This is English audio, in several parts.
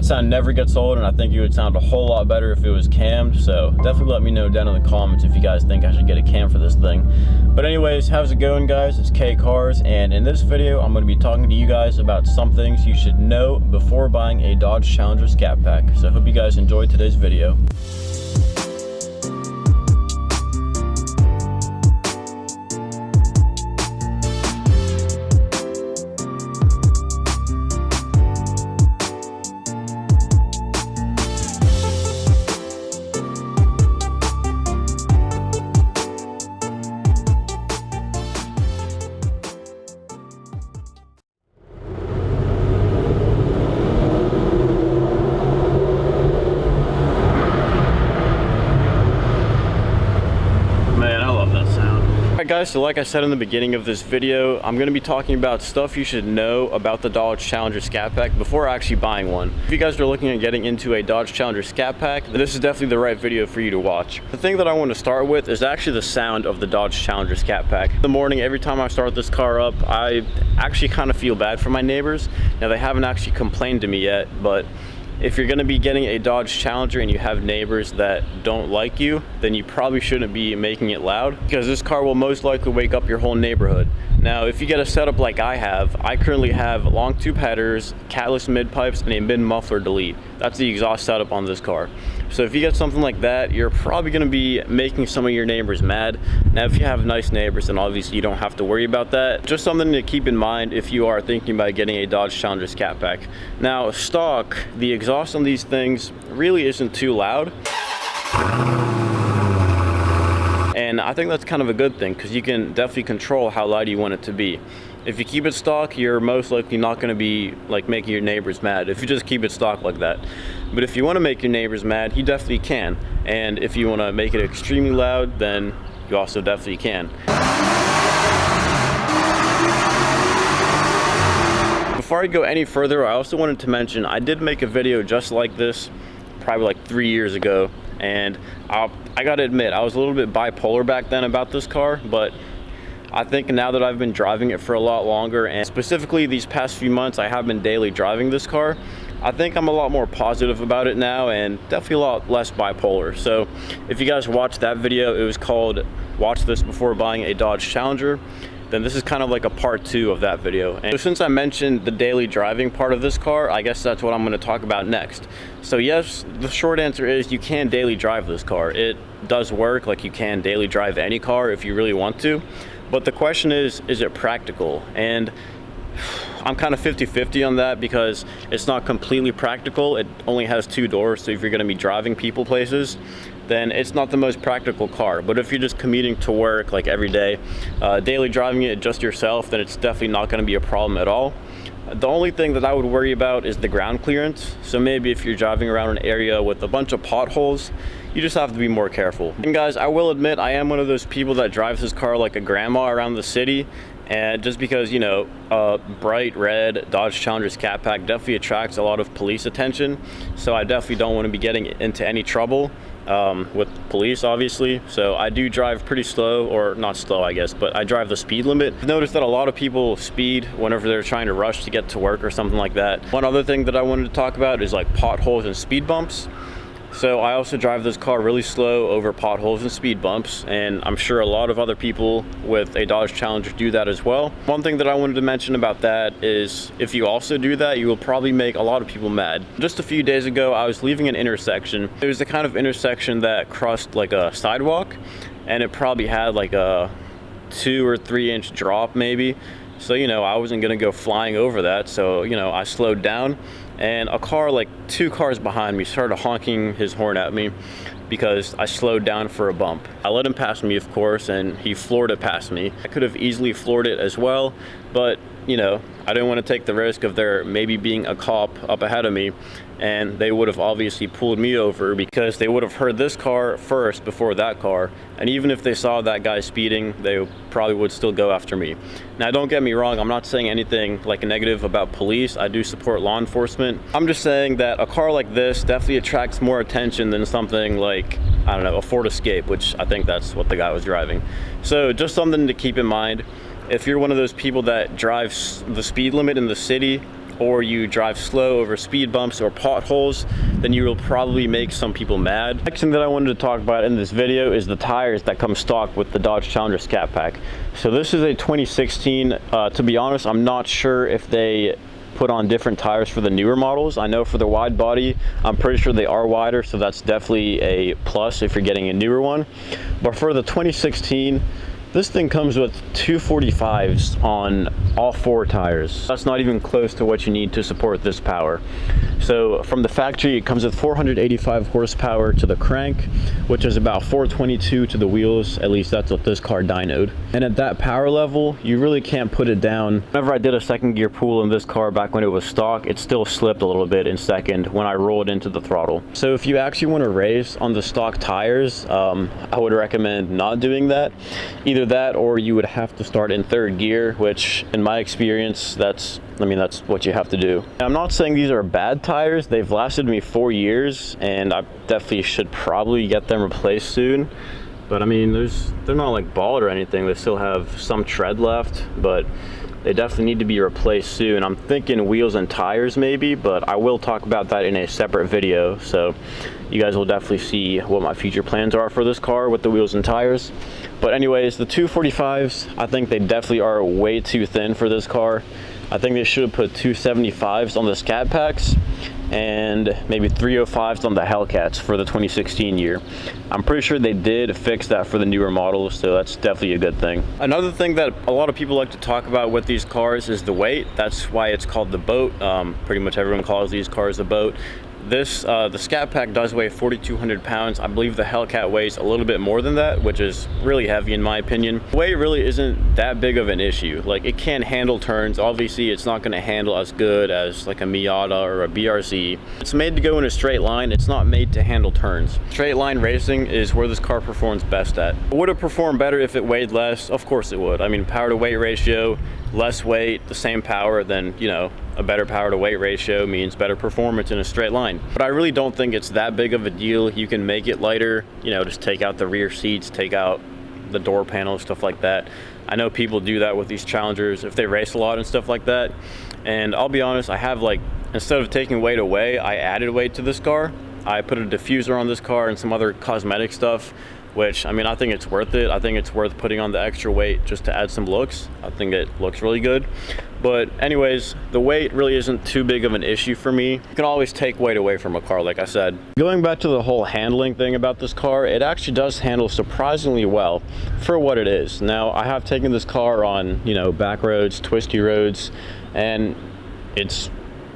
sound never gets old, and I think it would sound a whole lot better if it was cammed. So definitely let me know down in the comments if you guys think I should get a cam for this thing. But anyways, how's it going, guys? It's K Cars, and in this video I'm going to be talking to you guys about some things you should know before buying a Dodge Challenger Scat Pack. So I hope you guys enjoyed today's video. Guys, so like I said in the beginning of this video, I'm going to be talking about stuff you should know about the Dodge Challenger Scat Pack before actually buying one. If you guys are looking at getting into a Dodge Challenger Scat Pack, this is definitely the right video for you to watch. The thing that I want to start with is actually the sound of the Dodge Challenger Scat Pack. In the morning, every time I start this car up, I actually kind of feel bad for my neighbors. Now, they haven't actually complained to me yet, but if you're going to be getting a Dodge Challenger and you have neighbors that don't like you, then you probably shouldn't be making it loud, because this car will most likely wake up your whole neighborhood. Now, if you get a setup like I currently have long tube headers, catless mid pipes, and a mid muffler delete. That's the exhaust setup on this car. So if you get something like that, you're probably going to be making some of your neighbors mad. Now, if you have nice neighbors, then obviously you don't have to worry about that. Just something to keep in mind if you are thinking about getting a Dodge Challenger Scat Pack. Now, stock, the exhaust on these things really isn't too loud. And I think that's kind of a good thing, because you can definitely control how loud you want it to be. If you keep it stock, you're most likely not going to be like making your neighbors mad if you just keep it stock like that. But if you want to make your neighbors mad, you definitely can. And if you want to make it extremely loud, then you also definitely can. Before I go any further, I also wanted to mention I did make a video just like this probably like 3 years ago, and I gotta admit, I was a little bit bipolar back then about this car, but I think now that I've been driving it for a lot longer, and specifically these past few months I have been daily driving this car, I think I'm a lot more positive about it now, and definitely a lot less bipolar. So if you guys watched that video, it was called Watch This Before Buying a Dodge Challenger, then this is kind of like a part 2 of that video. And so since I mentioned the daily driving part of this car, I guess that's what I'm going to talk about next. So yes, the short answer is you can daily drive this car. It does work like you can daily drive any car if you really want to. But the question is it practical? And I'm kind of 50-50 on that, because it's not completely practical. It only has 2 doors, so if you're going to be driving people places, then it's not the most practical car. But if you're just commuting to work like every day, daily driving it just yourself, then it's definitely not going to be a problem at all. The only thing that I would worry about is the ground clearance. So maybe if you're driving around an area with a bunch of potholes, you just have to be more careful. And guys, I will admit, I am one of those people that drives this car like a grandma around the city. And just because, you know, bright red Dodge Challenger Scat Pack definitely attracts a lot of police attention. So I definitely don't want to be getting into any trouble with police, obviously. So I do drive pretty slow, or not slow, I guess, but I drive the speed limit. I've noticed that a lot of people speed whenever they're trying to rush to get to work or something like that. One other thing that I wanted to talk about is like potholes and speed bumps. So I also drive this car really slow over potholes and speed bumps, and I'm sure a lot of other people with a Dodge Challenger do that as well. One thing that I wanted to mention about that is if you also do that, you will probably make a lot of people mad. Just a few days ago, I was leaving an intersection. It was the kind of intersection that crossed like a sidewalk, and it probably had like a 2 or 3 inch drop maybe. So, you know, I wasn't gonna go flying over that. So, you know, I slowed down, and a car like 2 cars behind me started honking his horn at me because I slowed down for a bump. I let him pass me, of course, and he floored it past me. I could have easily floored it as well, but, you know, I didn't want to take the risk of there maybe being a cop up ahead of me, and they would have obviously pulled me over because they would have heard this car first before that car. And even if they saw that guy speeding, they probably would still go after me. Now, don't get me wrong, I'm not saying anything like negative about police. I do support law enforcement. I'm just saying that a car like this definitely attracts more attention than something like, I don't know, a Ford Escape, which I think that's what the guy was driving. So just something to keep in mind. If you're one of those people that drives the speed limit in the city or you drive slow over speed bumps or potholes, then you will probably make some people mad. Next thing that I wanted to talk about in this video is the tires that come stock with the Dodge Challenger Scat Pack. So this is a 2016. To be honest, I'm not sure if they put on different tires for the newer models. I know for the wide body, I'm pretty sure they are wider, so that's definitely a plus if you're getting a newer one. But for the 2016, this thing comes with 245s on all 4 tires. That's not even close to what you need to support this power. So from the factory, it comes with 485 horsepower to the crank, which is about 422 to the wheels. At least that's what this car dynoed. And at that power level, you really can't put it down. Whenever I did a second gear pull in this car back when it was stock, it still slipped a little bit in second when I rolled into the throttle. So if you actually want to race on the stock tires, I would recommend not doing that. Either that, or you would have to start in third gear, which in my experience, that's what you have to do. I'm not saying these are bad tires. They've lasted me 4 years, and I definitely should probably get them replaced soon. But I mean, they're not like bald or anything. They still have some tread left, but they definitely need to be replaced soon. I'm thinking wheels and tires maybe, but I will talk about that in a separate video. So you guys will definitely see what my future plans are for this car with the wheels and tires. But anyways, the 245s, I think they definitely are way too thin for this car. I think they should have put 275s on the Scat Packs and maybe 305s on the Hellcats for the 2016 year. I'm pretty sure they did fix that for the newer models, so that's definitely a good thing. Another thing that a lot of people like to talk about with these cars is the weight. That's why it's called the boat. Pretty much everyone calls these cars the boat. This, the Scat Pack does weigh 4,200 pounds. I believe the Hellcat weighs a little bit more than that, which is really heavy in my opinion. Weight really isn't that big of an issue. Like, it can handle turns. Obviously, it's not gonna handle as good as like a Miata or a BRZ. It's made to go in a straight line. It's not made to handle turns. Straight line racing is where this car performs best at. Would it perform better if it weighed less? Of course it would. I mean, power to weight ratio, less weight, the same power, then, you know, a better power to weight ratio means better performance in a straight line. But I really don't think it's that big of a deal. You can make it lighter, you know, just take out the rear seats, take out the door panels, stuff like that. I know people do that with these Challengers if they race a lot and stuff like that. And I'll be honest, I have, like, instead of taking weight away, I added weight to this car. I put a diffuser on this car and some other cosmetic stuff, which, I mean, I think it's worth it. I think it's worth putting on the extra weight just to add some looks. I think it looks really good. But anyways, the weight really isn't too big of an issue for me. You can always take weight away from a car, like I said. Going back to the whole handling thing about this car, it actually does handle surprisingly well for what it is. Now, I have taken this car on, you know, back roads, twisty roads, and it's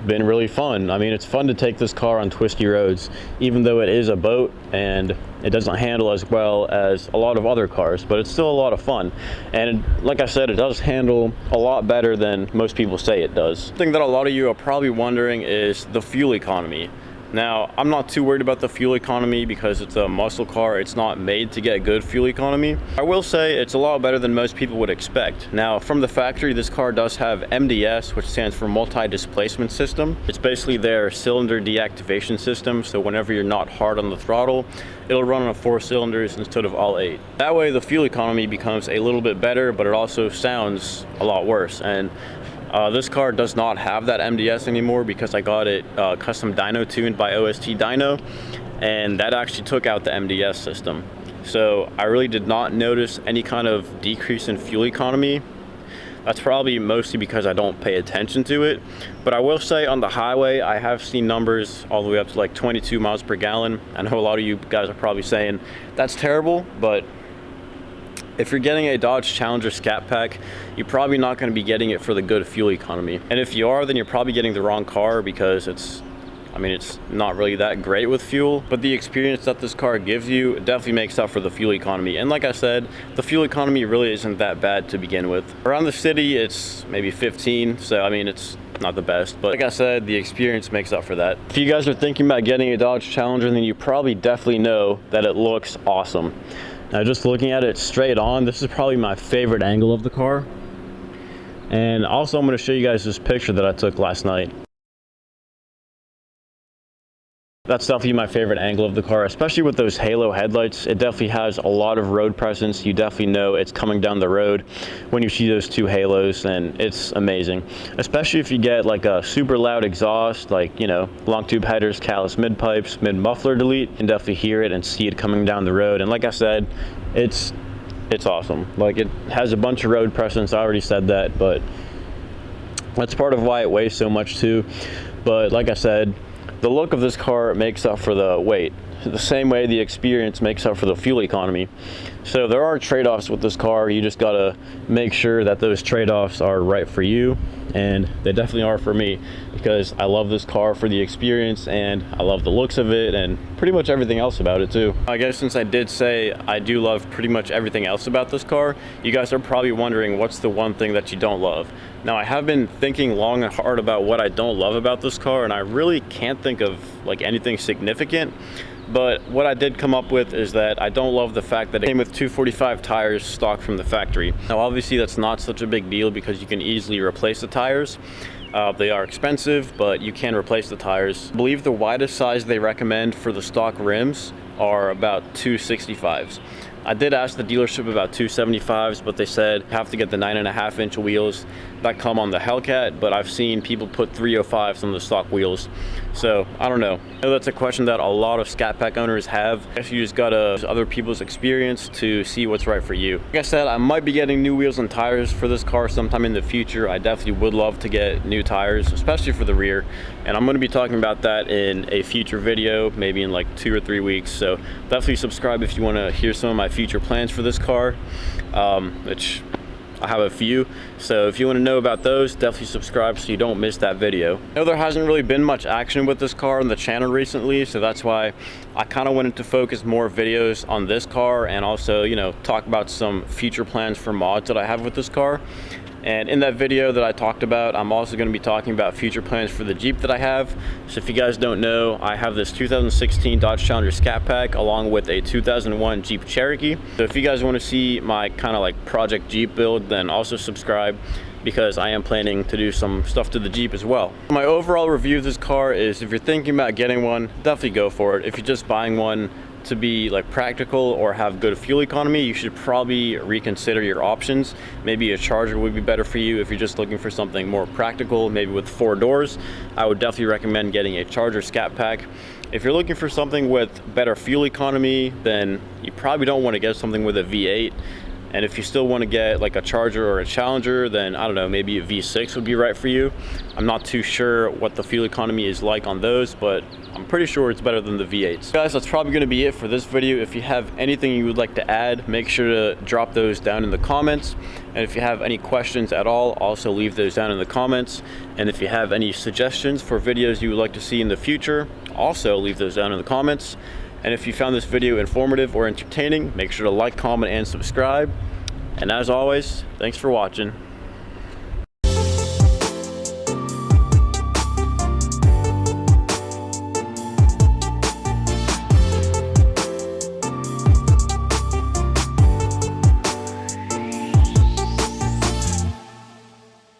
been really fun. I mean, it's fun to take this car on twisty roads, even though it is a boat and it doesn't handle as well as a lot of other cars, but it's still a lot of fun. And like I said, it does handle a lot better than most people say it does. The thing that a lot of you are probably wondering is the fuel economy. Now, I'm not too worried about the fuel economy because it's a muscle car. It's not made to get good fuel economy. I will say it's a lot better than most people would expect. Now, from the factory, this car does have MDS, which stands for multi-displacement system. It's basically their cylinder deactivation system. So whenever you're not hard on the throttle, it'll run on 4 cylinders instead of all 8. That way, the fuel economy becomes a little bit better, but it also sounds a lot worse. And this car does not have that MDS anymore because I got it custom dyno tuned by OST Dyno, and that actually took out the MDS system. So I really did not notice any kind of decrease in fuel economy. That's probably mostly because I don't pay attention to it. But I will say on the highway, I have seen numbers all the way up to like 22 miles per gallon. I know a lot of you guys are probably saying that's terrible, but if you're getting a Dodge Challenger Scat Pack, you're probably not going to be getting it for the good fuel economy. And if you are, then you're probably getting the wrong car because it's not really that great with fuel. But the experience that this car gives you definitely makes up for the fuel economy. And like I said, the fuel economy really isn't that bad to begin with. Around the city, it's maybe 15. So, I mean, it's not the best. But like I said, the experience makes up for that. If you guys are thinking about getting a Dodge Challenger, then you probably definitely know that it looks awesome. Now, just looking at it straight on, this is probably my favorite angle of the car. And also, I'm going to show you guys this picture that I took last night. That's definitely my favorite angle of the car, especially with those halo headlights. It definitely has a lot of road presence. You definitely know it's coming down the road when you see those two halos, and it's amazing. Especially if you get like a super loud exhaust, like, you know, long tube headers, callus mid pipes, mid muffler delete, you can definitely hear it and see it coming down the road. And like I said, it's awesome. Like, it has a bunch of road presence. I already said that, but that's part of why it weighs so much too. But like I said, the look of this car makes up for the weight, the same way the experience makes up for the fuel economy. So there are trade-offs with this car. You just gotta make sure that those trade-offs are right for you, and they definitely are for me, because I love this car for the experience and I love the looks of it and pretty much everything else about it too. I guess since I did say I do love pretty much everything else about this car, you guys are probably wondering what's the one thing that you don't love. Now, I have been thinking long and hard about what I don't love about this car, and I really can't think of like anything significant. But what I did come up with is that I don't love the fact that it came with 245 tires stock from the factory. Now, obviously that's not such a big deal because you can easily replace the tires. They are expensive, but you can replace the tires. I believe the widest size they recommend for the stock rims are about 265s. I did ask the dealership about 275s, but they said you have to get the 9.5-inch wheels that come on the Hellcat, but I've seen people put 305s on the stock wheels. So I don't know. I know that's a question that a lot of Scat Pack owners have. I guess you just gotta use other people's experience to see what's right for you. Like I said, I might be getting new wheels and tires for this car sometime in the future. I definitely would love to get new tires, especially for the rear. And I'm gonna be talking about that in a future video, maybe in like 2 or 3 weeks. So definitely subscribe if you wanna hear some of my future plans for this car, which I have a few. So if you want to know about those, definitely subscribe so you don't miss that video. I know there hasn't really been much action with this car on the channel recently, so that's why I kind of wanted to focus more videos on this car and also, you know, talk about some future plans for mods that I have with this car. And in that video that I talked about, I'm also going to be talking about future plans for the Jeep that I have. So if you guys don't know, I have this 2016 Dodge Challenger Scat Pack along with a 2001 Jeep Cherokee. So if you guys want to see my kind of like project Jeep build, then also subscribe, because I am planning to do some stuff to the Jeep as well. My overall review of this car is, if you're thinking about getting one, definitely go for it. If you're just buying one to be like practical or have good fuel economy, you should probably reconsider your options. Maybe a Charger would be better for you. If you're just looking for something more practical, maybe with 4 doors, I would definitely recommend getting a Charger Scat Pack. If you're looking for something with better fuel economy, then you probably don't want to get something with a V8. And if you still want to get like a Charger or a Challenger, then I don't know, maybe a V6 would be right for you. I'm not too sure what the fuel economy is like on those, but I'm pretty sure it's better than the V8s. Guys, that's probably going to be it for this video. If you have anything you would like to add, make sure to drop those down in the comments. And if you have any questions at all, also leave those down in the comments. And if you have any suggestions for videos you would like to see in the future, also leave those down in the comments. And if you found this video informative or entertaining, make sure to like, comment, and subscribe. And as always, thanks for watching.